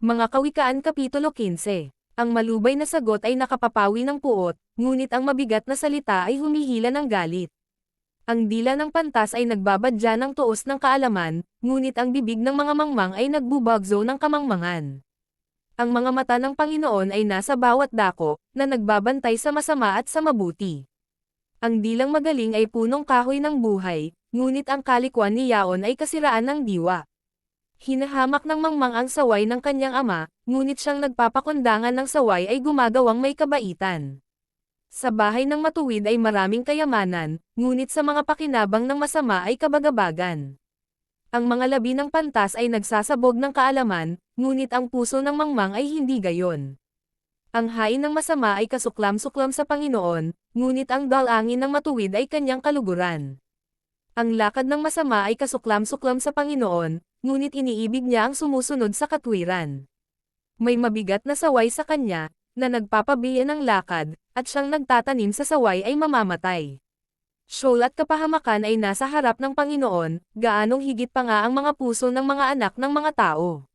Mga Kawikaan Kapitulo 15. Ang malubay na sagot ay nakapapawi ng puot, ngunit ang mabigat na salita ay humihila ng galit. Ang dila ng pantas ay nagbabadya ng tuos ng kaalaman, ngunit ang bibig ng mga mangmang ay nagbubagzo ng kamangmangan. Ang mga mata ng Panginoon ay nasa bawat dako, na nagbabantay sa masama at sa mabuti. Ang dilang magaling ay punong kahoy ng buhay, ngunit ang kalikwan ni Yaon ay kasiraan ng diwa. Hinahamak ng mangmang ang saway ng kanyang ama, ngunit siyang nagpapakundangan ng saway ay gumagawang may kabaitan. Sa bahay ng matuwid ay maraming kayamanan, ngunit sa mga pakinabang ng masama ay kabagabagan. Ang mga labi ng pantas ay nagsasabog ng kaalaman, ngunit ang puso ng mangmang ay hindi gayon. Ang hain ng masama ay kasuklam-suklam sa Panginoon, ngunit ang dalangin ng matuwid ay kanyang kaluguran. Ang lakad ng masama ay kasuklam-suklam sa Panginoon, ngunit iniibig niya ang sumusunod sa katwiran. May mabigat na saway sa kanya, na nagpapabiya ng lakad, at siyang nagtatanim sa saway ay mamamatay. Syol at kapahamakan ay nasa harap ng Panginoon, gaanong higit pa nga ang mga puso ng mga anak ng mga tao.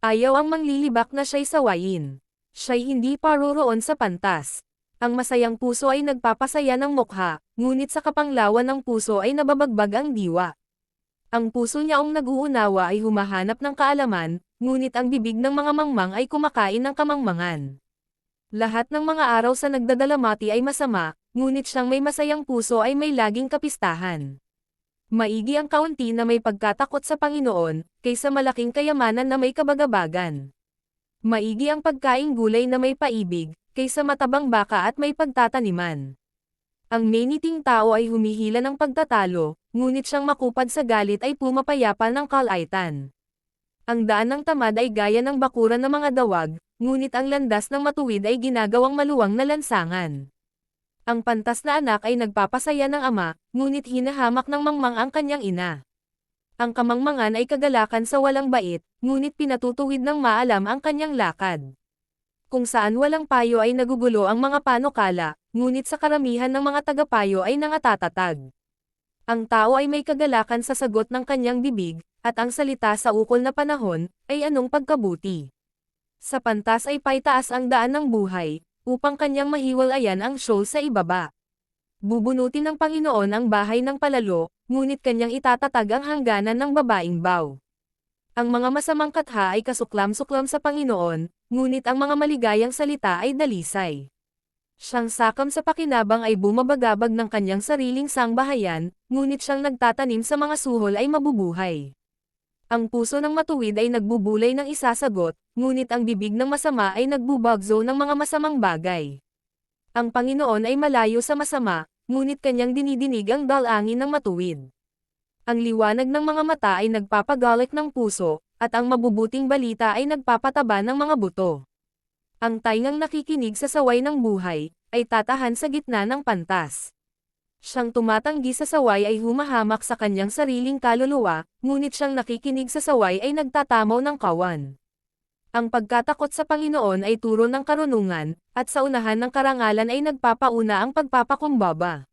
Ayaw ang manglilibak na siya'y sawayin. Siya'y hindi paroroon sa pantas. Ang masayang puso ay nagpapasaya ng mukha, ngunit sa kapanglawan ng puso ay nababagbag ang diwa. Ang puso niyaong nag-uunawa ay humahanap ng kaalaman, ngunit ang bibig ng mga mangmang ay kumakain ng kamangmangan. Lahat ng mga araw sa nagdadalamati ay masama, ngunit siyang may masayang puso ay may laging kapistahan. Maigi ang kaunti na may pagkatakot sa Panginoon, kaysa malaking kayamanan na may kabagabagan. Maigi ang pagkaing gulay na may paibig, kaysa matabang baka at may pagtataniman. Ang meniting tao ay humihila ng pagtatalo, ngunit siyang makupad sa galit ay pumapayapa ng kalaitan. Ang daan ng tamad ay gaya ng bakuran ng mga dawag, ngunit ang landas ng matuwid ay ginagawang maluwang na lansangan. Ang pantas na anak ay nagpapasaya ng ama, ngunit hinahamak ng mangmang ang kanyang ina. Ang kamangmangan ay kagalakan sa walang bait, ngunit pinatutuwid ng maalam ang kanyang lakad. Kung saan walang payo ay nagugulo ang mga panukala, ngunit sa karamihan ng mga tagapayo ay nangatatag. Ang tao ay may kagalakan sa sagot ng kanyang bibig, at ang salita sa ukol na panahon, ay anong pagkabuti. Sa pantas ay paitaas ang daan ng buhay, upang kanyang mahiwalayan ang syol sa ibaba. Bubunutin ng Panginoon ang bahay ng palalo, ngunit kanyang itatatag ang hangganan ng babaeng baw. Ang mga masamang katha ay kasuklam-suklam sa Panginoon, ngunit ang mga maligayang salita ay dalisay. Siyang sakam sa pakinabang ay bumabagabag ng kanyang sariling sangbahayan, ngunit siyang nagtatanim sa mga suhol ay mabubuhay. Ang puso ng matuwid ay nagbubulay ng isasagot, ngunit ang bibig ng masama ay nagbubagzo ng mga masamang bagay. Ang Panginoon ay malayo sa masama, ngunit kanyang dinidinig ang dalangin ng matuwid. Ang liwanag ng mga mata ay nagpapagalik ng puso, at ang mabubuting balita ay nagpapataba ng mga buto. Ang taingang nakikinig sa saway ng buhay, ay tatahan sa gitna ng pantas. Siyang tumatanggi sa saway ay humahamak sa kanyang sariling kaluluwa, ngunit siyang nakikinig sa saway ay nagtatamaw ng kawan. Ang pagkatakot sa Panginoon ay turo ng karunungan, at sa unahan ng karangalan ay nagpapauna ang pagpapakumbaba.